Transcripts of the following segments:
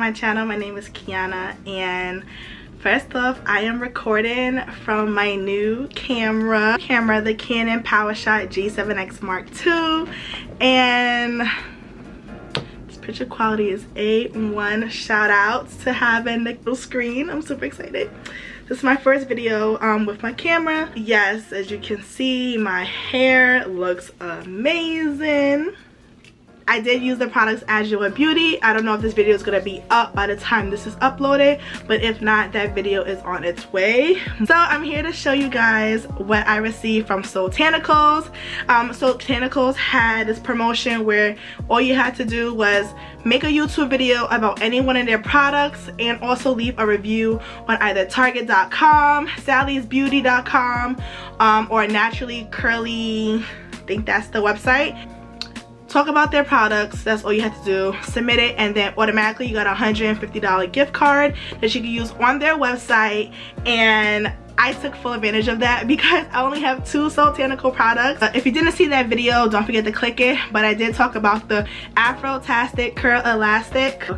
my channel. My name is Kiana, and first off, I am recording from my new camera, the Canon PowerShot G7X Mark II, and this picture quality is A1. Shout outs to having the little screen. I'm super excited. This is my first video with my camera. Yes, as you can see, my hair looks amazing. I did use the products As You Are Beauty. I don't know if this video is going to be up by the time this is uploaded, but if not, that video is on its way. So I'm here to show you guys what I received from SOULTANICALS. SOULTANICALS had this promotion where all you had to do was make a YouTube video about any one of their products and also leave a review on either Target.com, Sally'sBeauty.com, or Naturally Curly, I think that's the website. Talk about their products. That's all you have to do. Submit it, and then automatically you got a $150 gift card that you can use on their website. And I took full advantage of that because I only have 2 SOULTANICAL products. If you didn't see that video, don't forget to click it. But I did talk about the Afro-tastic Curl Elastic.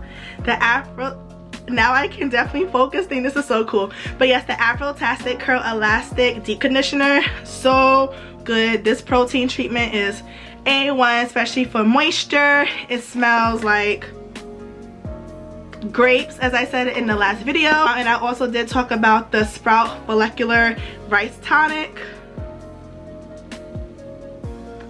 Now I can definitely focus. This is so cool. But yes, the Afro-tastic Curl Elastic Deep Conditioner. So good. This protein treatment is A1, especially for moisture. It smells like grapes, as I said in the last video. And I also did talk about the Sprout Follicular Rice Tonic.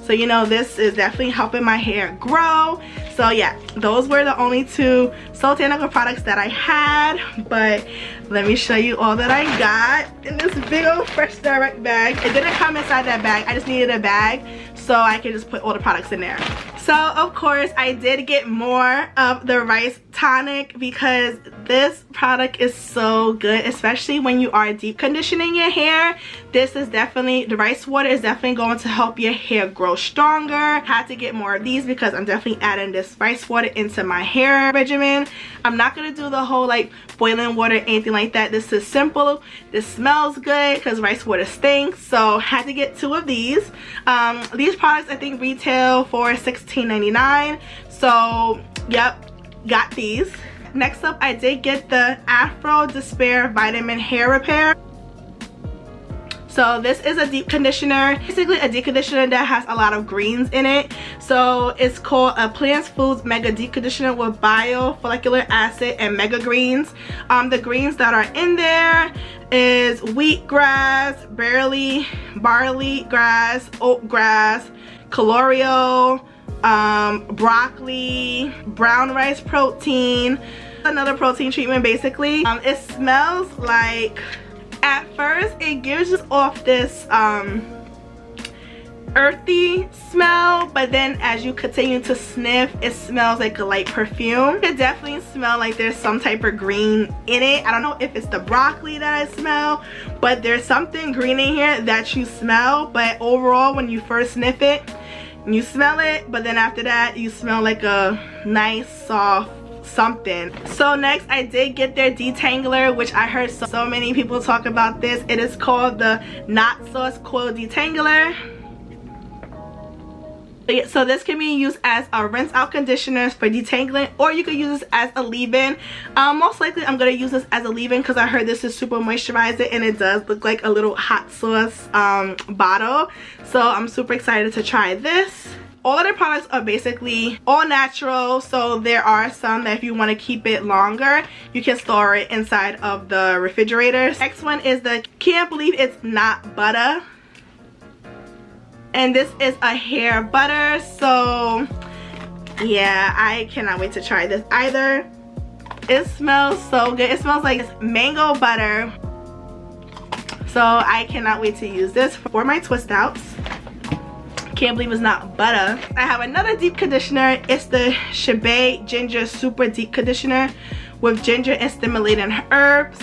So you know, this is definitely helping my hair grow. So yeah, those were the only 2 SOULTANICAL products that I had. But let me show you all that I got in this big old Fresh Direct bag. It didn't come inside that bag. I just needed a bag so I could just put all the products in there. So of course I did get more of the rice tonic because this product is so good, especially when you are deep conditioning your hair. This is definitely, the rice water is definitely going to help your hair grow stronger. Had to get more of these because I'm definitely adding this rice water into my hair regimen. I'm not going to do the whole like boiling water, anything like that. This is simple. This smells good because rice water stinks. So had to get 2 of these. These products I think retail for $16.99. So yep, got these. Next up, I did get the Afro Despair Vitamin Hair Repair. So this is a deep conditioner, basically a deep conditioner that has a lot of greens in it. So it's called a Plants Foods Mega Deep Conditioner with Bio Follicular Acid and Mega Greens. The greens that are in there is wheatgrass, barley grass, oat grass, colloidal, broccoli, brown rice protein, another protein treatment basically. It smells like, at first it gives us off this earthy smell, but then as you continue to sniff, it smells like a light perfume. It definitely smells like there's some type of green in it. I don't know if it's the broccoli that I smell, but there's something green in here that you smell. But overall, when you first sniff it, you smell it, but then after that you smell like a nice soft something. So next I did get their detangler, which I heard so many people talk about this. It is called the Knot Sauce Coil Detangler. So this can be used as a rinse out conditioner for detangling, or you could use this as a leave-in. Most likely I'm going to use this as a leave-in because I heard this is super moisturizing and it does look like a little hot sauce bottle. So I'm super excited to try this. All of their products are basically all natural, so there are some that if you want to keep it longer, you can store it inside of the refrigerator. Next one is the Can't Believe It's Not Butter. And this is a hair butter, so yeah, I cannot wait to try this either. It smells so good. It smells like it's mango butter. So I cannot wait to use this for my twist outs. Can't believe it's not butter. I have another deep conditioner. It's the Shebe Ginger Super Deep Conditioner with ginger and stimulating herbs.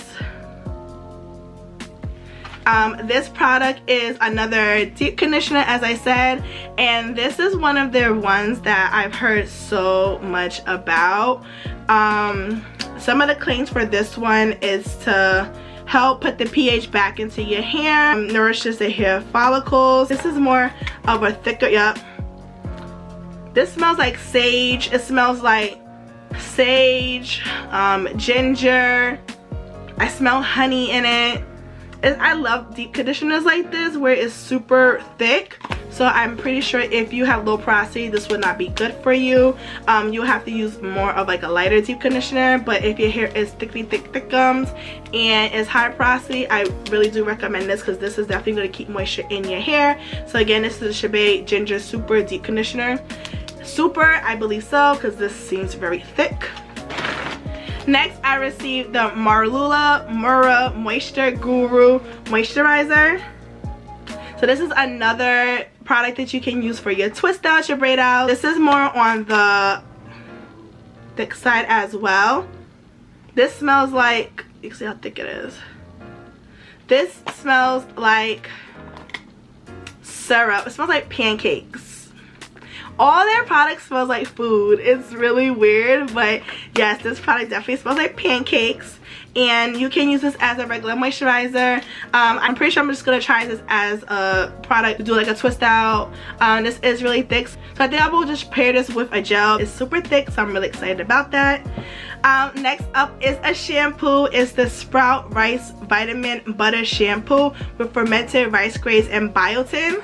This product is another deep conditioner, as I said, and this is one of their ones that I've heard so much about. Some of the claims for this one is to help put the pH back into your hair, nourishes the hair follicles. This is more of a thicker, yep. This smells like sage. It smells like sage, ginger. I smell honey in it. I love deep conditioners like this where it's super thick. So I'm pretty sure if you have low porosity, this would not be good for you. You'll have to use more of like a lighter deep conditioner. But if your hair is thick gums and is high porosity, I really do recommend this because this is definitely going to keep moisture in your hair. So again, this is the Shebe Ginger Super Deep Conditioner. Super, I believe so, because this seems very thick. Next, I received the Marula Mura Moisture Guru Moisturizer. So this is another product that you can use for your twist out, your braid out. This is more on the thick side as well. This smells like, you can see how thick it is. This smells like syrup. It smells like pancakes. All their products smells like food. It's really weird, but yes, this product definitely smells like pancakes. And you can use this as a regular moisturizer. I'm pretty sure I'm just gonna try this as a product to do like a twist out. This is really thick, so I think I will just pair this with a gel. It's super thick, so I'm really excited about that. Next up is a shampoo. It's the Sprout Rice Vitamin Butter Shampoo with fermented rice grains and biotin.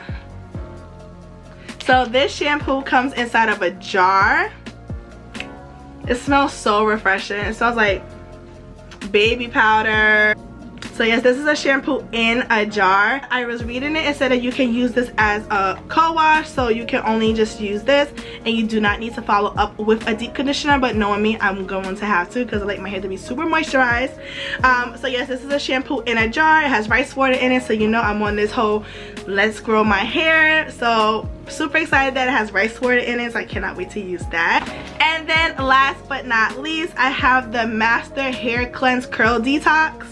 So this shampoo comes inside of a jar. It smells so refreshing. It smells like baby powder. So yes, this is a shampoo in a jar. I was reading it, it said that you can use this as a co-wash, so you can only just use this and you do not need to follow up with a deep conditioner, but knowing me, I'm going to have to because I like my hair to be super moisturized. So yes, this is a shampoo in a jar. It has rice water in it, so you know I'm on this whole let's grow my hair. So super excited that it has rice water in it, so I cannot wait to use that. And then last but not least, I have the Master Hair Cleanse Curl Detox.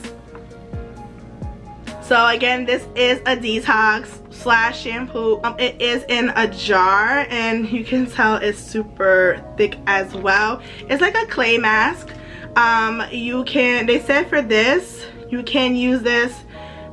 So again, this is a detox slash shampoo. It is in a jar and you can tell it's super thick as well. It's like a clay mask. They said for this, you can use this,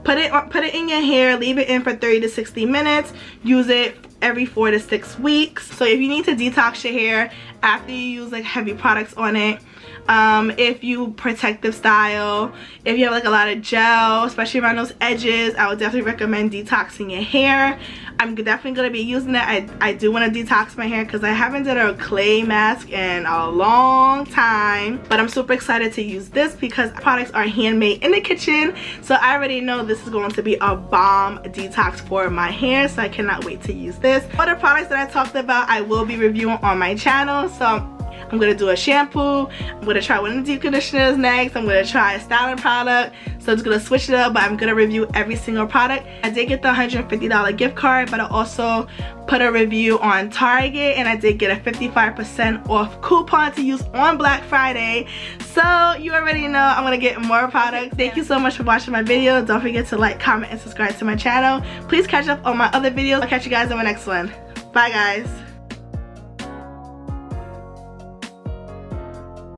put it in your hair, leave it in for 30 to 60 minutes, use it every 4 to 6 weeks. So if you need to detox your hair after you use like heavy products on it, if you protective style, if you have like a lot of gel, especially around those edges, I would definitely recommend detoxing your hair. I'm definitely going to be using it. I do want to detox my hair because I haven't done a clay mask in a long time, but I'm super excited to use this because products are handmade in the kitchen, so I already know this is going to be a bomb detox for my hair, so I cannot wait to use this. Other products that I talked about I will be reviewing on my channel, so I'm going to do a shampoo, I'm going to try one of the deep conditioners next, I'm going to try a styling product, so I'm just going to switch it up, but I'm going to review every single product. I did get the $150 gift card, but I also put a review on Target, and I did get a 55% off coupon to use on Black Friday, so you already know I'm going to get more products. Thank you so much for watching my video. Don't forget to like, comment, and subscribe to my channel. Please catch up on my other videos. I'll catch you guys in my next one. Bye guys.